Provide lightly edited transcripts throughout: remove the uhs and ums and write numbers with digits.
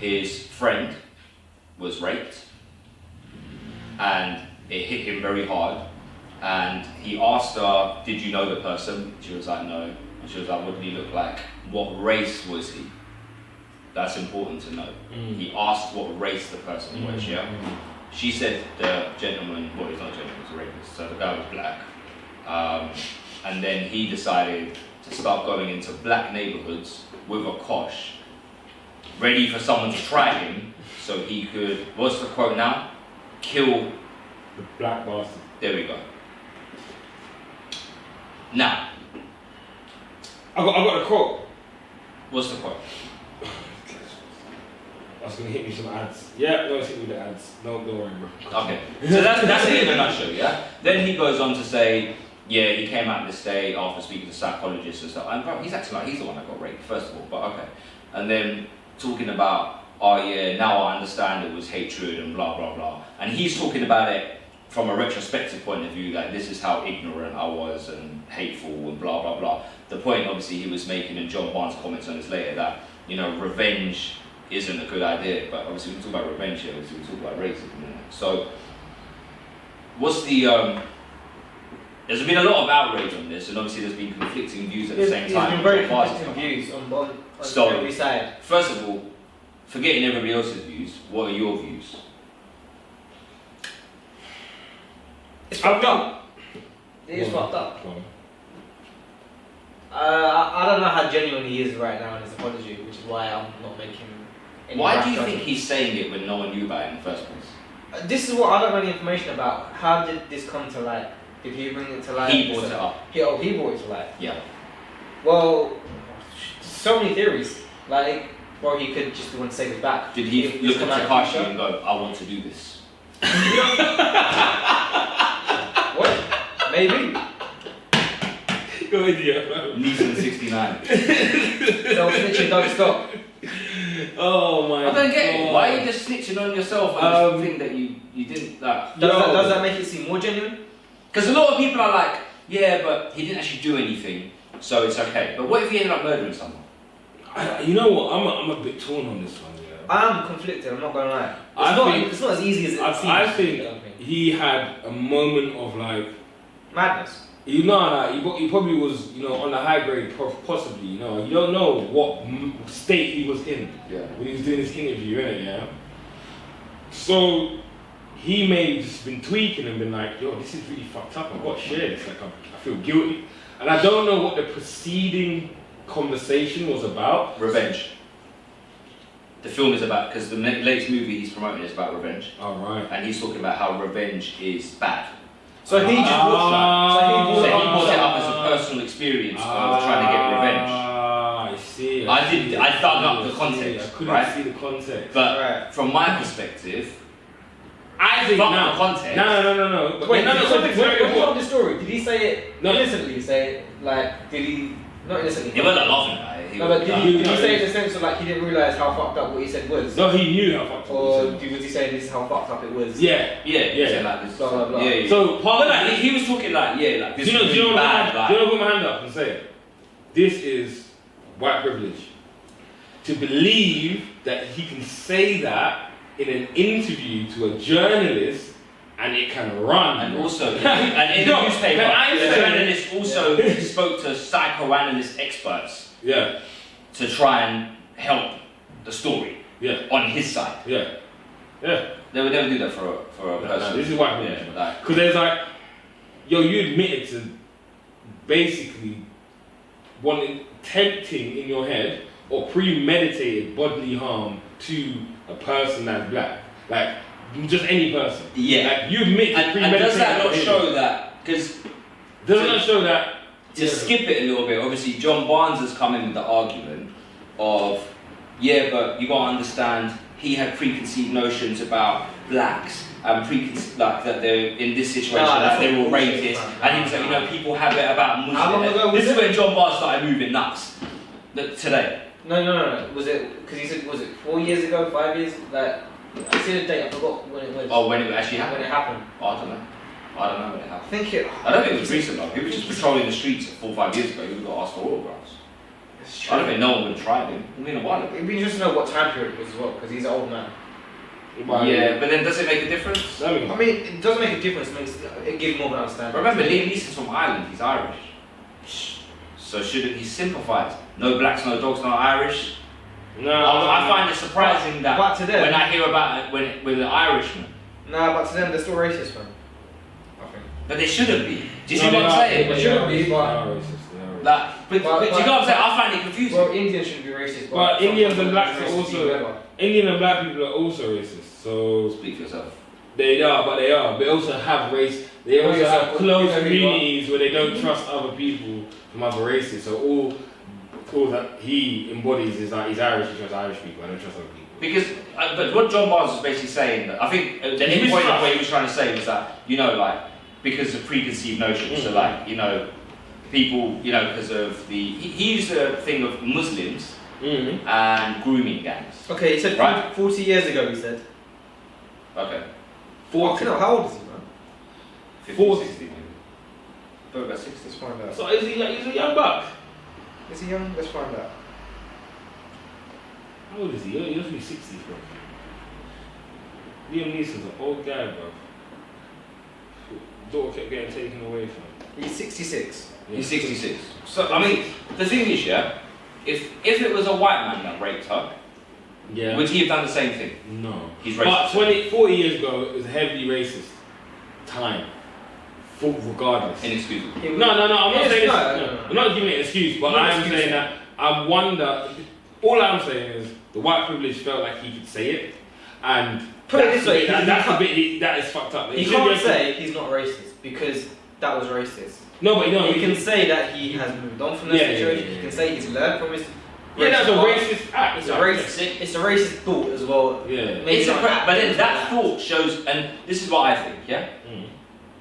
his friend was raped and it hit him very hard, and he asked her, did you know the person? She was like, no. And she was like, what did he look like? What race was he? That's important to know. He asked what race the person was, yeah? She said the gentleman, well, he's not a gentleman, he's a rapist, so the guy was black. And then he decided to start going into black neighborhoods with a kosh, ready for someone to try him, so he could, what's the quote now? Kill the black bastard. There we go. Now, I got a quote. What's the quote? That's gonna hit me some ads. Yeah, no, it's hit me the ads. No, don't worry, bro. Okay. So that's it in a nutshell, yeah? Then he goes on to say, yeah, he came out this day after speaking to psychologists and stuff. And bro, he's acting like he's the one that got raped, first of all, but okay. And then talking about, oh yeah, now I understand it was hatred and blah, blah, blah. And he's talking about it from a retrospective point of view, like this is how ignorant I was and hateful and blah, blah, blah. The point obviously he was making, and John Barnes comments on this later, that, you know, revenge isn't a good idea, but obviously we talk about revenge here, obviously we talk about racism. So, what's the, there's been a lot of outrage on this, and obviously there's been conflicting views at the same time. There's been very conflicting views on every side. First of all, forgetting everybody else's views, what are your views? It's fucked up. It is fucked up. I don't know how genuine he is right now in his apology, which is why I'm not making any. Why do you think he's saying it when no one knew about it in the first place? This is what I don't know the information about. How did this come to light? Did he bring it to light? He brought it up. He brought it to light. Yeah. Well, so many theories. Like, well, he could just want to save his back. Did he look at Takeshi and go, I want to do this? What? Maybe. Go idiot. Neeson 69. Don't snitching, don't stop. Oh my god. I don't get it. Why are you just snitching on yourself and this thing that you didn't like? Does that make it seem more genuine? Because a lot of people are like, yeah, but he didn't actually do anything, so it's okay. But what if he ended up murdering someone? You know what? I'm a bit torn on this one. Yeah. I'm conflicted. I'm not gonna lie. It's not as easy as it seems. I think he had a moment of like madness. You know, he probably was, you know, on the high grade, possibly. You know, you don't know what state he was in when he was doing this interview, innit? Yeah. So he may have just been tweaking and been like, yo, this is really fucked up. I've got to share this. Like, I feel guilty, and I don't know what the preceding conversation was about. Revenge. The film is about, because the latest movie he's promoting is about revenge. Oh, right. And he's talking about how revenge is bad. So he just watched that. So he brought it up as a personal experience of trying to get revenge. I see. I dug up the context. I couldn't see the context. But from my perspective, I think the context. No. Wait, no, context. What about the story? Did he say it innocently? Say it like, did he? Not innocently. He wasn't laughing at it. No, but did he say it in the sense of like he didn't realise how fucked up what he said was? No, he knew how fucked up or was he saying this is how fucked up it was? Yeah. Like this, blah, blah, blah. Yeah. So part of like, he was talking like, like this. Do you know? bad. Do you know? Put my hand up and say it. This is white privilege. To believe that he can say that in an interview to a journalist and it can run. And also, and in the newspaper, the journalist also spoke to psychoanalyst experts. Yeah. To try and help the story. Yeah. On his side. Yeah. Yeah. They would never do that for a person. No, this is white privilege. Yeah, because there's like, yo, you admitted to basically tempting in your head or premeditated bodily harm to a person that's black. Like, just any person. Yeah. Like, you admit to premeditated. And does that not show that? Because doesn't that show that? To skip it a little bit, obviously John Barnes has come in with the argument of, yeah, but you gotta understand, he had preconceived notions about blacks and like that they're in this situation, that they're all rapists, and he was like, you know, people have it about Muslims. How long ago was this is when John Barnes started moving nuts. Today. No. Was it, because he said, was it 4 years ago, 5 years? Like, I see the date, I forgot when it was. Oh, when it actually happened? When it happened. Oh, I don't know. I don't know when it happened. I don't think it was recent though. He was just patrolling the streets 4 or 5 years ago. He got asked for autographs. I don't think no one would have tried him. I mean, a while ago. It'd be interesting to know what time period it was as well, because he's an old man. Yeah, but then does it make a difference? I mean, it does make a difference. It gives more of an understanding. Remember, Liam Neeson's from Ireland. He's Irish. So shouldn't he sympathise? No blacks, no dogs, no Irish. No, I find it surprising that but to them, when I hear about it, when an Irishman. Nah, but to them, they're still racist, man. I think. But they shouldn't be. Do you see what I'm saying? They shouldn't be, but. Like, but do you know what I'm saying? I find it confusing. Well, Indians shouldn't be racist. But Indians and blacks are also. Indian and black people are also racist. So speak for yourself. They are, but they are. They also have race. They also have close communities where they don't trust other people from other races. So all that he embodies is that he's Irish. He trusts Irish people. I don't trust other people. Because, but what John Barnes was basically saying, I think the end point of what he was trying to say was that, you know, like, because of preconceived notions, so like, you know, people, you know, because of the, he used a thing of Muslims and grooming gangs. Okay, he said right? 40 years ago, he said. Okay. 40. No, how old is he, man? 50, 40. 60 maybe. Probably about 60. Let's find out. So is he like, he's a young buck? Is he young? Let's find out. How old is he? He must be 60s, bro. Liam Neeson's an old guy, bro. Daughter kept getting taken away from him. He's 66. Yeah. He's 66. So, I mean, the thing is, yeah, if it was a white man that raped her, Yeah. would he have done the same thing? No. He's racist. But 40 years ago, it was heavily racist time. Full regardless. Inexcusable. No, I'm not saying no. I'm not giving it an excuse, but I am saying that I wonder. All I'm saying is the white privilege felt like he could say it, and Put it this way, that's the bit that is fucked up. You can't say he's not racist because that was racist. No, but you can say that he has moved on from that situation. You can say he's learned from his. That's a racist act. It's a racist thought as well. Yeah. But then that thought shows, and this is what I think, yeah?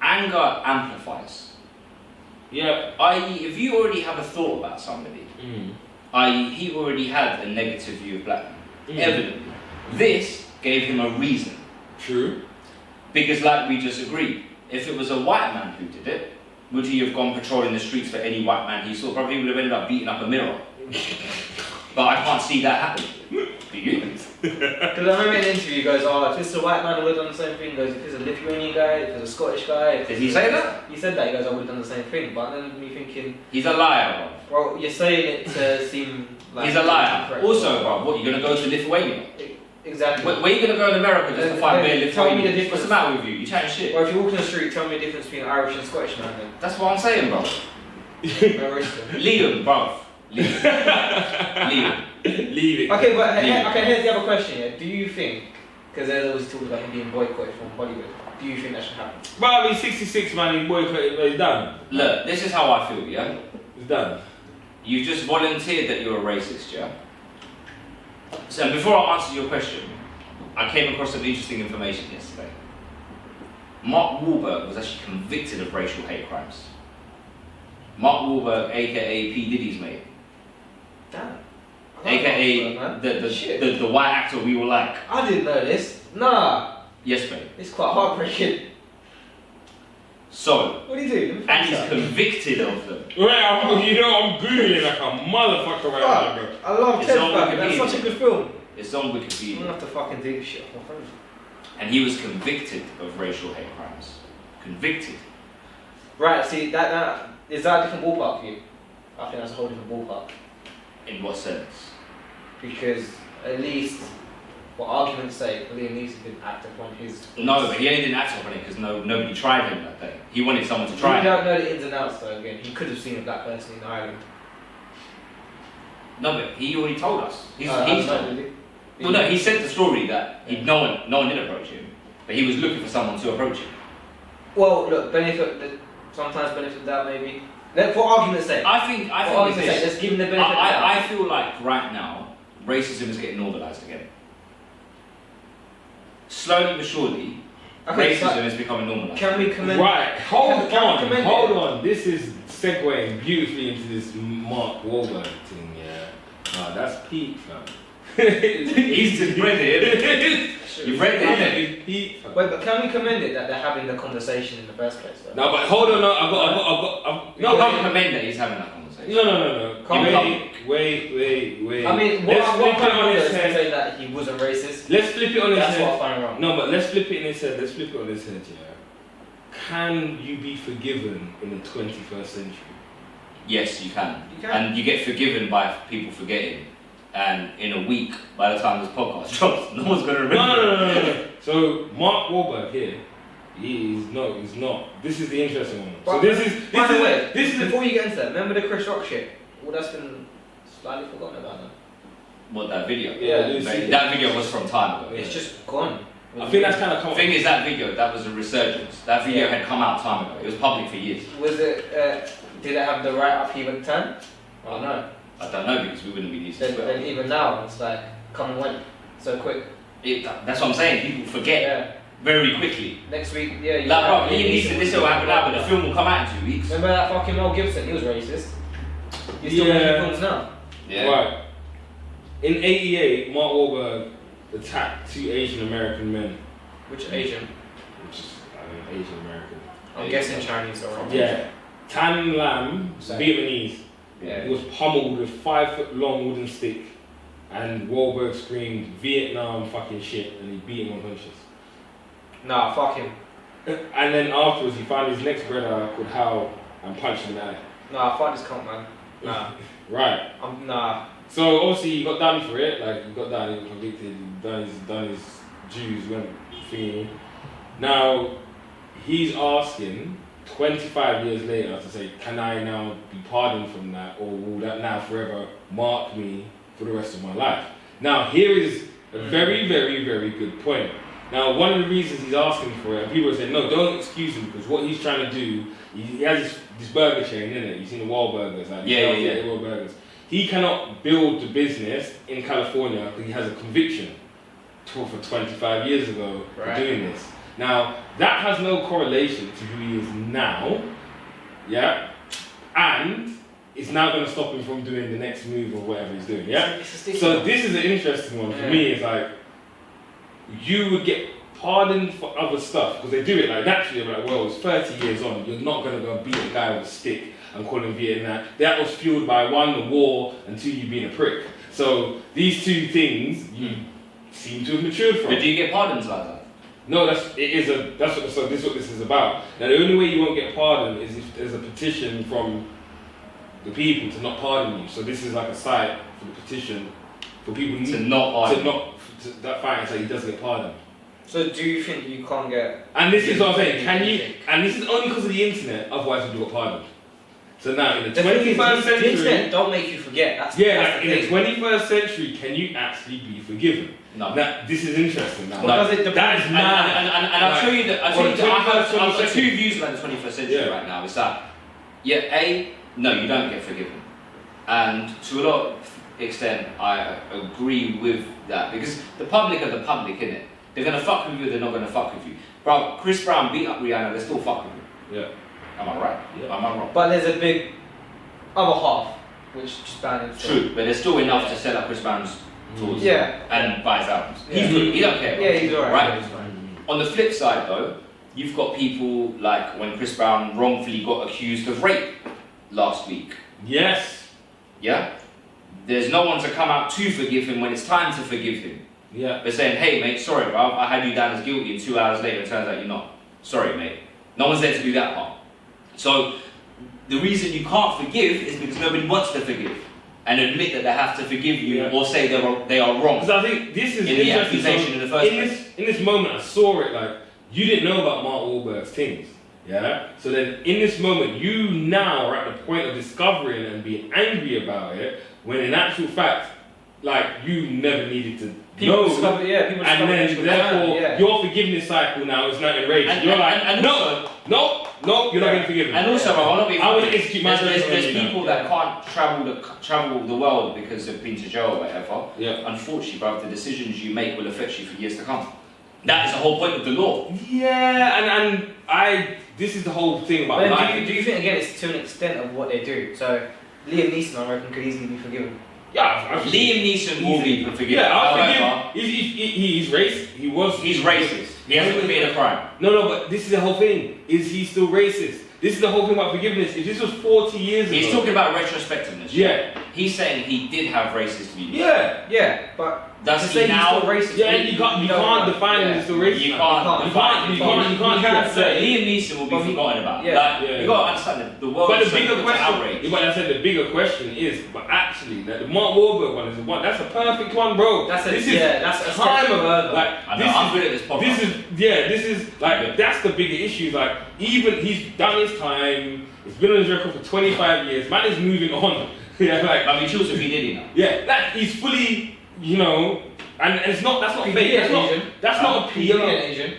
Anger amplifies. Yeah. I.e., if you already have a thought about somebody, i.e., he already had a negative view of black men, evidently, this gave him a reason. True. Because, like we just agreed, if it was a white man who did it, would he have gone patrolling the streets for any white man he saw? Probably would have ended up beating up a mirror. But I can't see that happening. Do you? Because I remember in an interview, he goes, oh, if this is a white man, I would have done the same thing. He goes, if it's a Lithuanian guy, if it's a Scottish guy. Did he say that? He said that. He goes, I would have done the same thing. But then me thinking... He's a liar, bro. Well, you're saying it to seem like... He's a liar. Also, bro, what, you're going to go to Lithuania? Exactly. Where are you going to go in America just to find bare Lithuania? Tell me the difference. What's the matter with you? You chatting shit? Well, if you walk in the street, tell me the difference between an Irish and Scottish man then. That's what I'm saying, bro. Liam, bro. Liam. Leave it. Okay, but here's the other question. Yeah, do you think? Because there's always talk about him being boycotted from Bollywood. Do you think that should happen? Well, I mean, 66 man, he boycotted, but he's done. Look, this is how I feel, yeah. He's done. You just volunteered that you're a racist, yeah. So before I answer your question, I came across some interesting information yesterday. Mark Wahlberg was actually convicted of racial hate crimes. Mark Wahlberg, aka P. Diddy's mate. Damn. AKA the white actor we all like. I didn't know this. Nah. Yes, mate. It's quite heartbreaking. So. What do you do? And he's convicted of them. Well, I'm googling like a motherfucker right now, bro. I love It's Ted on Bundy. That's Wikipedia. such a good film. It's on I'm Wikipedia. gonna have to fucking dig shit off my phone. And he was convicted of racial hate crimes. Convicted. Right. See that is that a different ballpark for you? I think that's a whole different ballpark. In what sense? Because at least, for argument's sake, Liam Neeson didn't act upon his... No, but he only didn't act upon it because nobody tried him that day. He wanted someone to try We him. don't know the ins and outs though, again. He could have seen a black person in Ireland. No, but he already told us. He's not told. really. Well, no, he said the story that no one did approach him, but he was looking for someone to approach him. Well, look, sometimes benefit of doubt maybe. For argument's sake. I think let's give him the benefit of doubt. I feel like right now, racism is getting normalised again. Slowly but surely, racism is becoming normalised. Can we commend... Right, hold can on. This is segueing beautifully into this Mark Wahlberg thing, yeah. That's peak, fam. He's just read it. You've read it, innit? Peak, fam. Wait, but can we commend it that they're having the conversation in the first place though? No, but hold on, I've got. No, I can't commend that he's having that conversation. conversation. No. Can't Wait. I mean, Let's flip it on his is head. say that he wasn't racist. Let's flip it on his That's head. what I find wrong. No, but let's flip it in his head. Let's flip it on his head, yeah. Can you be forgiven in the 21st century? Yes, you can. You can. And you get forgiven by people forgetting. And in a week, by the time this podcast drops, no one's going to remember. No. So Mark Wahlberg here, he's not. This is the interesting one. By the way, before you get into that, remember the Chris Rock shit? Well, that's been slightly forgotten about now. What, that video? Yeah, that video was from time ago. It's just gone. I think that's kind of The thing is, that video, that was a resurgence. That video had come out time ago. It was public for years. Was it? Did it have the right upheaval turn? Oh no. I don't know, because we wouldn't be used to Then it. even now, it's like come and went so quick. That's what I'm saying. People forget Yeah. very quickly. Next week, yeah. You Like, have bro, Liam Neeson, this will happen now, but the film will come out in 2 weeks. Remember that fucking Mel Gibson? He was racist. He's still Yeah. making films now. Yeah. Right. In '88, Mark Wahlberg attacked 2 Asian American men. Which Asian? Which is, Asian American. I'm guessing Chinese or wrong. Yeah. Tan Lam, Vietnamese. Yeah. He was pummeled with a 5-foot-long wooden stick, and Wahlberg screamed Vietnam fucking shit, and he beat him unconscious. Nah, fuck him. And then afterwards, he found his next brother called Hal and punched him in the eye. Nah, fuck this cunt, man. Nah. Right. Nah. So obviously he got done for it. Like he got done, he got convicted, he done his dues, went thingy. Now he's asking 25 years later to say, can I now be pardoned from that, or will that now forever mark me for the rest of my life? Now here is a very, very, very good point. Now one of the reasons he's asking for it, and people are saying, no, don't excuse him, because what he's trying to do, he has this burger chain, isn't it? You've seen the Wahlburgers, like Yeah. Wahlburgers. He cannot build the business in California because he has a conviction for 25 years ago for doing this. Now, that has no correlation to who he is now, yeah? And it's now going to stop him from doing the next move or whatever he's doing, yeah? So this is an interesting one for me. It's like, you would get pardoned for other stuff, because they do it like naturally, like, well, it's 30 years on, you're not going to go beat a guy with a stick and call him Vietnam. That was fueled by 1, the war, and 2, you being a prick. So these 2 things, you seem to have matured from. But do you get pardons like that? No, this is what this is about. Now the only way you won't get pardoned is if there's a petition from the people to not pardon you. So this is like a site for the petition for people To not pardon. that fight and say he doesn't get pardoned. So do you think you can't get? And this is what I'm saying. Can you? And this is only because of the internet. Otherwise, you got pardoned. So now in the 21st The internet century, don't make you forget. That's like the in the thing. 21st century, can you actually be forgiven? No. Now this is interesting. Now. What does it depend? That is mad. And I'll show you that. I've got 21st, 2 views about the 21st century right now. It's that, no, you don't get forgiven. And to a lot of extent, I agree with that, because the public are the public, innit? They're gonna fuck with you, they're not gonna fuck with you. Bro, Chris Brown beat up Rihanna, they're still fucking with you. Yeah. Am I right? Yeah. Am I wrong? But there's a big other half which just banned. True, but there's still enough to sell up Chris Brown's tours and buy his albums. Yeah. He's good, he don't care. Yeah, he's alright. Right? Yeah, he's fine. On the flip side though, you've got people like when Chris Brown wrongfully got accused of rape last week. Yes. Yeah? There's no one to come out to forgive him when it's time to forgive him. Yeah. They're saying, hey mate, sorry bro, I had you down as guilty, and 2 hours later it turns out you're not. Sorry mate. No one's there to do that part. So the reason you can't forgive is because nobody wants to forgive and admit that they have to forgive you or say they are wrong. Because I think this is in the accusation in the first place. In this moment, I saw it like, you didn't know about Mark Wahlberg's things. Yeah? So then in this moment, you now are at the point of discovering and being angry about it, when in actual fact, like, you never needed to know. And then therefore, your forgiveness cycle now is not enraged. And, you're and no, you're not going to forgive me. And also, I want to be there's people that can't travel the world because they've been to jail or whatever. Yeah. Unfortunately, bro, the decisions you make will affect you for years to come. That is the whole point of the law. Yeah, this is the whole thing about life. Do you think, again, it's to an extent of what they do? So, Liam Neeson, I reckon, could easily be forgiven. Yeah, Liam Neeson will be forgiven. Yeah, I'll However, forgive. He's racist. He's racist. He hasn't committed a crime. No, but this is the whole thing. Is he still racist? this is the whole thing about forgiveness. If this was 40 years ago, He's talking about retrospectiveness. Yeah. He's saying he did have racist views. Yeah, but Does to he say now? he's still racist. yeah, you can't define it as the racist. You man. can't. You can't do that. So Liam Neeson will be forgotten about. Yeah. Like, Yeah. you got to understand the world. But the is so bigger quick to outrage. question, but I said the bigger question is, but actually, like, the Mark Wahlberg one is the one. That's a perfect one, bro. That's a, this that's a is step time of further. like. I know, This I'm is, good at this podcast. this is like that's the bigger issue. Like even he's done his time. It's been on his record for 25 years. Man is moving on. Yeah, like I mean, choose if he did, you know. yeah, like he's fully, you know, and it's not. That's not He fake. is That's not. Asian. That's not a He ain't PR. Asian.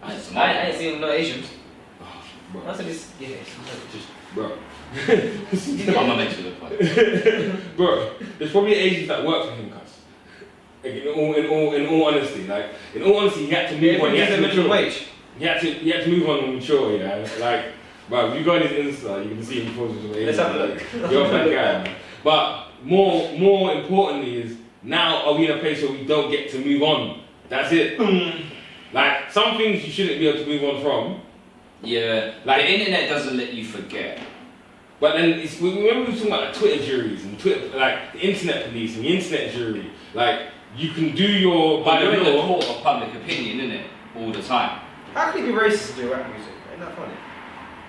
It's I ain't seen no Asians. Bro, I said this. Yeah. just bro. I'm gonna make sure the point. Bro, there's probably Asians that work for him, cuz. Like, in all honesty, like in all honesty, he had to move on. He had to minimum mature. wage. He had to move on and mature. Yeah, like, bro, if you go on his Insta, you can see him posing with Let's have a look. You're that guy, man. But more importantly is now are we in a place where we don't get to move on? That's it. Like some things you shouldn't be able to move on from. Yeah, Like- the internet doesn't let you forget. But then it's remember we were talking about the Twitter juries and Twitter, like the internet police and the internet jury. Like you can do your But by you're in the the law. court of public opinion, isn't it? All the time. How can you be racist to do rap music? Ain't that funny?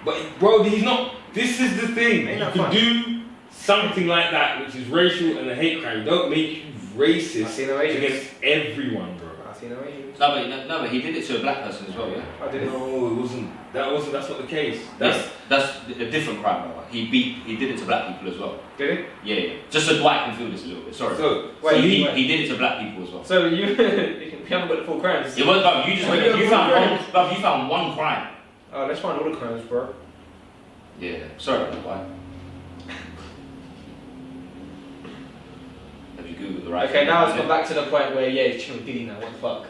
But bro, he's not. This is the thing. Ain't You that can funny? do something like that, which is racial and a hate crime. Don't make you I racist see no Asians. against everyone, bro. I see no Asians. No, but he did it to a black person as well, yeah. I did it. No, it wasn't. That's not the case. That's a different crime, brother. He did it to black people as well. Did it? Yeah. Just so Dwight can feel this a little bit. Sorry. So, Wait, he did it to black people as well. So you haven't got the full crimes. It was, bruv, you just went, you found one crime. Oh, let's find all the crimes, bro. Yeah. Sorry about that, Dwight. Have you googled the right Okay, thing? now it's gone back to the point where it's chilling Diddy now. What the fuck?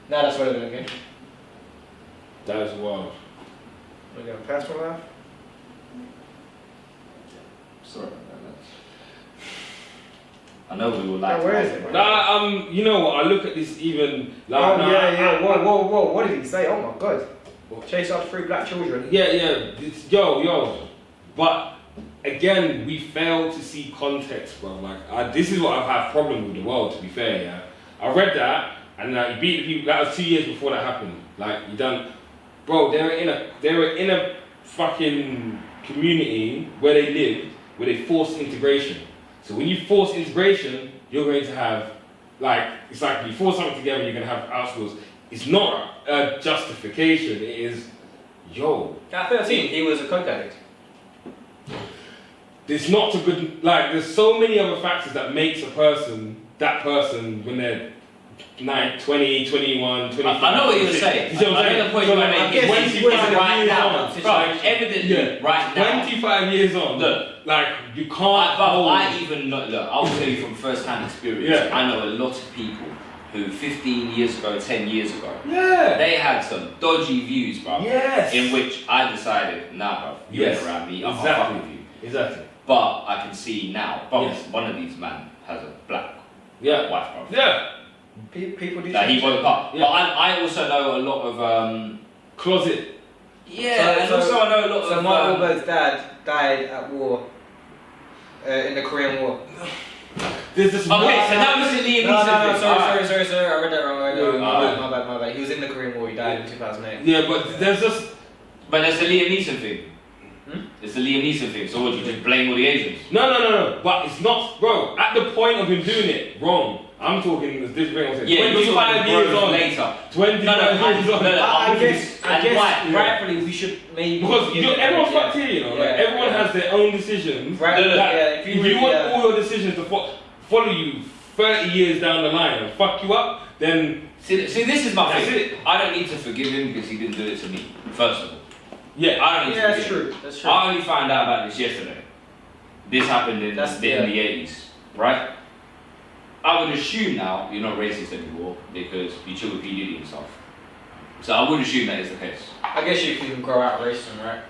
Now that's relevant again. that is wild. We're gonna pass my life. Sorry about that. I know we were like. where is it? Nah, you know what? I look at this even like. Oh nah, yeah. Whoa. What did he say? Oh my god. Chase after 3 black children. Yeah. It's, yo. But again, we fail to see context, bro. Like, this is what I've had problem with the world. To be fair, yeah. I read that, and you beat the people. That was 2 years before that happened. Like, you done, bro. They were in a fucking community where they lived, where they forced integration. So when you force integration, you're going to have, like, it's like you force something together, you're going to have outschools. It's not a justification. It is, yo. At 13, he was a coke addict. It's not a good, like, there's so many other factors that makes a person, that person, when they're 9, 20, 21, 25. I know what you were saying. You see what I'm I saying? know the point So, you were like, making. 25 right years now, on. bro, evidently, Yeah. right now. 25 years on. Look. Like, you can't I even know, look, I'll tell you from first-hand experience. Yeah. I know a lot of people who 15 years ago, 10 years ago, Yeah. they had some dodgy views, bro. Yes. In which I decided, nah, bro, you Yes. ain't around me, I'm Exactly. fuck with you. Exactly. But I can see now, Yes. one of these men has a black Yeah. wife, bro. Yeah. People do That he woke up. Yeah. But I also know a lot of, Closet. yeah, and also I know a lot So of. Mark Wahlberg's dad died at war, in the Korean War. There's this Okay, so one- that was the Liam No, Neeson thing. sorry, Alright. I read that wrong. Yeah, My bad. He was in the Korean War, he died in 2008. Yeah, but there's just, But that's the Liam Neeson thing. Hmm? It's the Liam Neeson thing. So what, you just blame all the Asians? no. But it's not, bro, at the point of him doing it, wrong. I'm talking, this different. Yeah, 25 years on. later. 25 years on. I guess And why? rightfully we should maybe Because give it- everyone's yeah. fucked here, you know. Yeah, Like, everyone yeah. has their own decisions. Right, No, no, Like, yeah, if you want all your decisions to follow you 30 years down the line and fuck you up, then See, this is my That's thing. it. I don't need to forgive him because he didn't do it to me. First of all, yeah. I don't need Yeah, to that's forgive him. true. That's true. I only found out about this yesterday. This happened in That's- the yeah. 80s, right? I would assume now you're not racist anymore because you chill with P. Diddy and stuff. So I would assume that is the case. I guess you can grow out racism, right?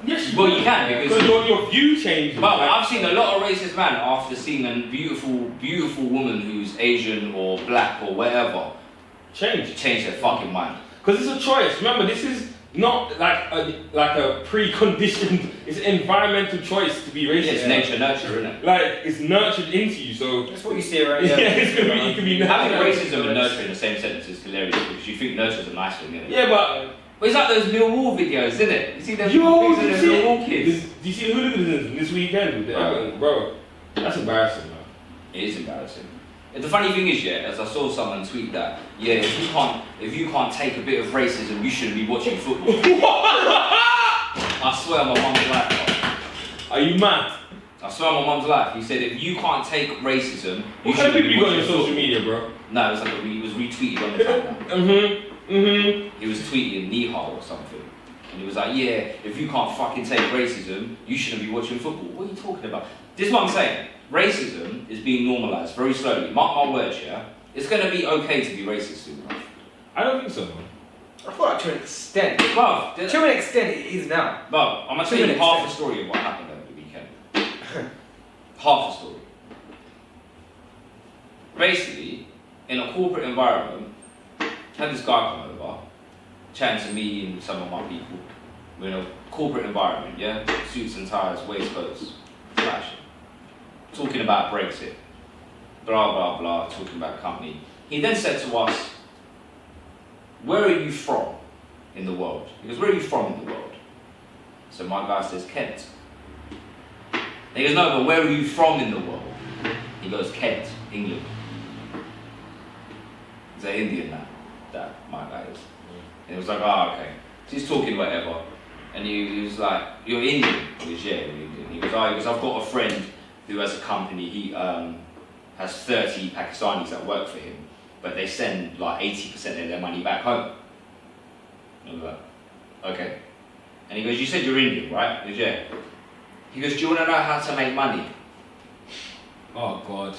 Yes, Well, you can because. your view changes. But like- I've seen a lot of racist men after seeing a beautiful woman who's Asian or black or whatever change. change their fucking mind. Because it's a choice. Remember, this is not like a preconditioned. It's an environmental choice to be racist. Yeah, it's nature, nurture, isn't it? Like it's nurtured into you, so That's what you see around. yeah, it's gonna be. It can be. Having nurtured. racism and nurture in the same sentence is hilarious because you think nurture's a nice thing, isn't it? Yeah, but It's like those Millwall videos, isn't it? You see them yo, things of the Millwall kids. do you see the hooligans this weekend? Bro, that's embarrassing, man. It is embarrassing. And the funny thing is, yeah, as I saw someone tweet that, yeah, if you can't take a bit of racism, you shouldn't be watching football. I swear on my mum's life. Are you mad? I swear on my mum's life. He said if you can't take racism, you What kind of shouldn't people be you got on watching your social football. media, bro? No, it was like he was retweeted on the timeline. He was tweeting Nihal or something. And he was like, yeah, if you can't fucking take racism, you shouldn't be watching football. What are you talking about? This is what I'm saying. Racism is being normalised very slowly. Mark my words, yeah? It's going to be okay to be racist soon enough. I don't think so, man. I feel like to an extent. Bruv, To an extent, it is now. I'm going to tell you half the story of what happened over the weekend. Half the story. Basically, in a corporate environment, I had this guy come over, chatting to me and some of my people. We're in a corporate environment, yeah? Suits and ties, waistcoats, fashion. Talking about Brexit, blah, blah, blah, talking about the company. He then said to us, where are you from in the world? He goes, where are you from in the world? So my guy says, Kent. And he goes, no, but where are you from in the world? He goes, Kent, England. He's an Indian now, that my guy is. And he was like, oh, okay. So he's talking whatever. And he was like, you're Indian? He goes, yeah, you're Indian. He goes, oh, because I've got a friend who has a company, he has 30 Pakistanis that work for him, but they send like 80% of their money back home. And I was like, okay. And he goes, you said you're Indian, right? He goes, yeah. He goes, do you want to know how to make money? Oh, God.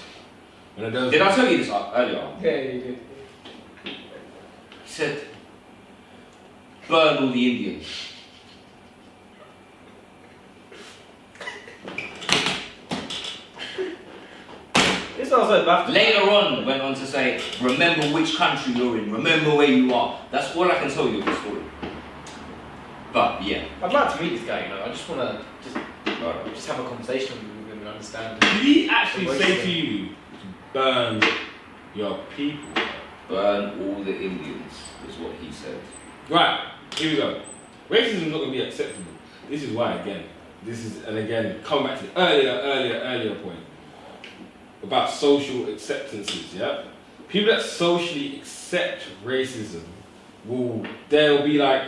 One of those. Did I tell you this earlier? Yeah, you did. He said, burn all the Indians. This was so bad. Later on, went on to say, remember which country you're in, remember where you are. That's all I can tell you of the story. But yeah. I'd like to meet this guy, you know. I just want to just have a conversation with him and understand. Did he actually say to you, burn your people? Burn all the Indians, is what he said. Right, here we go. Racism is not going to be acceptable. This is why, again. Come back to the earlier point about social acceptances, yeah? People that socially accept racism they'll be like,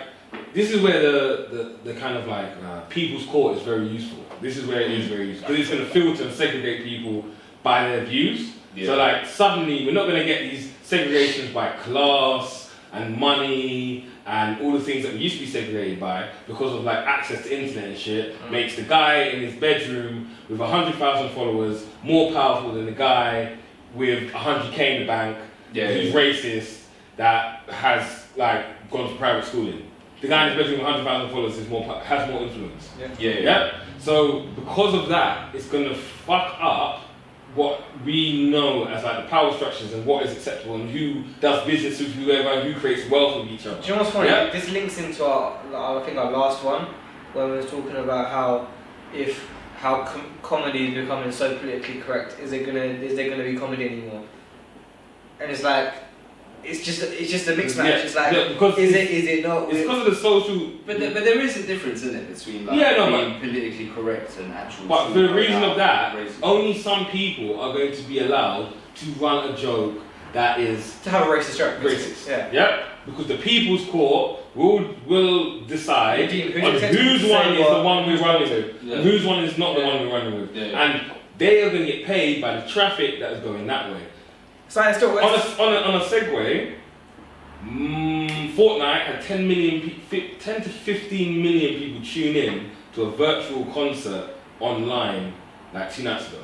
this is where the kind of like people's court is very useful. This is where it is very useful. Because it's going to filter and segregate people by their views. Yeah. So like suddenly we're not going to get these segregations by class and money and all the things that we used to be segregated by because of like access to internet and shit makes the guy in his bedroom with 100,000 followers more powerful than the guy with 100k in the bank who's racist that has like gone to private schooling. The guy in his bedroom with 100,000 followers has more influence. Yeah. So because of that, it's gonna fuck up what we know as like the power structures and what is acceptable and who does business with whoever and who creates wealth with each other. Do you know what's funny? Yeah? This links into our last one when we were talking about how comedy is becoming so politically correct. Is there gonna be comedy anymore? And it's like it's just a mixed match. It's like because is it not? It's because of the social. But there is a difference in it between like being politically correct and actual. But for the reason of that, only some people are going to be allowed to run a joke that is to have a racist joke. Racist. Yeah. Yep. Because the people's court will decide whose one is the one we're running with, and whose one is not the one we're running with, and they are going to get paid by the traffic that is going that way. So it's still on a segue, Fortnite had 10 to 15 million people tune in to a virtual concert online like 2 nights ago.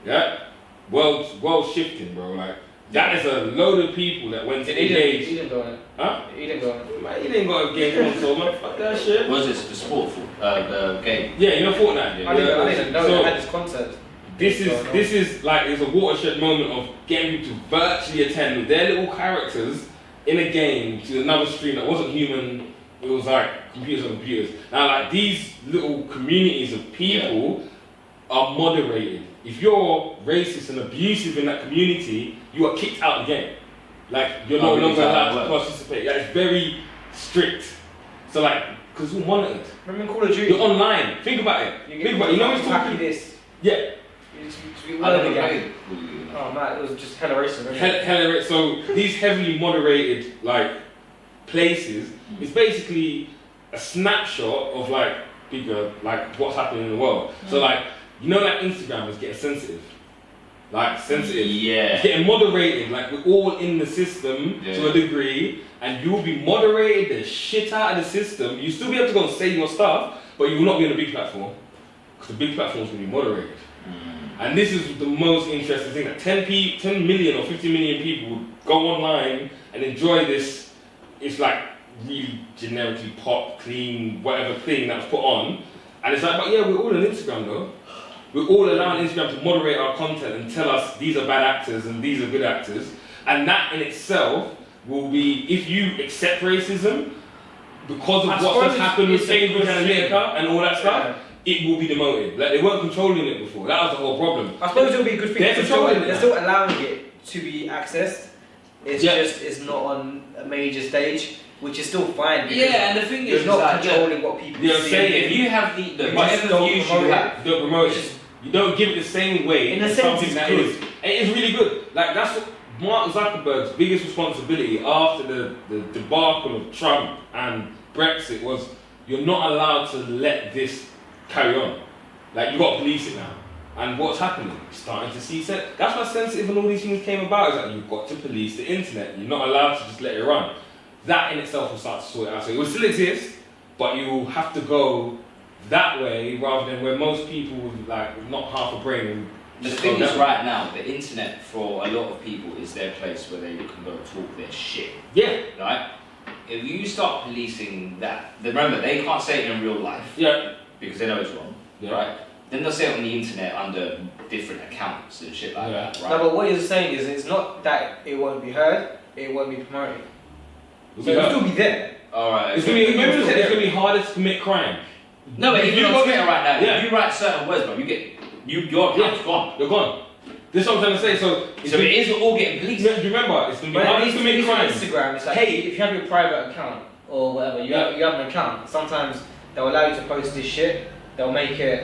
Yeah? World shifting, bro. Like, that is a load of people that went to engage. He didn't go on it. Huh? He didn't go on it. Man, he didn't go to a game console, man. Fuck that shit. What is this? The sport the game? Yeah, you know Fortnite? Yeah. I didn't know they had this concert. This is like it's a watershed moment of getting people to virtually attend with their little characters in a game to another stream that wasn't human it was like computers on computers. Now, like these little communities of people are moderated. If you're racist and abusive in that community, you are kicked out of the game. Like you're no longer allowed to participate. Yeah, it's very strict. So like, because it's all monitored. Remember in Call of Duty? You're online. Think about it. Think about it. You know what's talking? This. Yeah. Oh man, it was just hella racist. Hella racist. So these heavily moderated like places, it's basically a snapshot of like bigger, like what's happening in the world. So like, you know, like Instagram is getting sensitive. Like sensitive. Yeah. It's getting moderated. Like we're all in the system to a degree, and you will be moderated the shit out of the system. You still be able to go and say your stuff, but you will not be on a big platform because the big platforms will be moderated. And this is the most interesting thing, that 10 million or 50 million people would go online and enjoy this. It's like really generically pop, clean, whatever thing that was put on. And it's like, but yeah, we're all on Instagram though. We're all allowing Instagram to moderate our content and tell us these are bad actors and these are good actors. And that in itself will be, if you accept racism, because of what has happened with Cambridge Analytica and all that stuff, it will be demoted. Like they weren't controlling it before. That was the whole problem. I suppose it will be a good thing. They're still allowing it to be accessed. It's just it's not on a major stage, which is still fine. Yeah, and the thing is, not controlling what people see. If you have the whatever views you have, don't promote it. You don't give it the same weight. In a sense, something that is. And it's really good. Like that's what Mark Zuckerberg's biggest responsibility after the debacle of Trump and Brexit was, you're not allowed to let this carry on. Like you got to police it now. And what's happening? You're starting to see that's why sensitive and all these things came about. Is that you've got to police the internet. You're not allowed to just let it run. That in itself will start to sort it out. So it will still exist, but you will have to go that way rather than where most people with like not half a brain. The thing is, right now, the internet for a lot of people is their place where they can go talk their shit. Yeah. Right? If you start policing that, remember they can't say it in real life. Yeah. Because they know it's wrong. Yeah. Right? Then they'll say it on the internet under different accounts and shit like that. Right? No, but what you're saying is it's not that it won't be heard, it won't be promoted. So it'll still be there. Alright. It's gonna be harder to commit crime. No, but if you on Twitter right now, yeah. if you write certain words, bro, your account's gone. You're gone. This is what I'm trying to say. So it is all getting policed. Do you remember? It's gonna be harder to commit crime. Instagram, it's like, hey, if you have your private account or whatever, you have an account. Sometimes they'll allow you to post this shit. They'll make it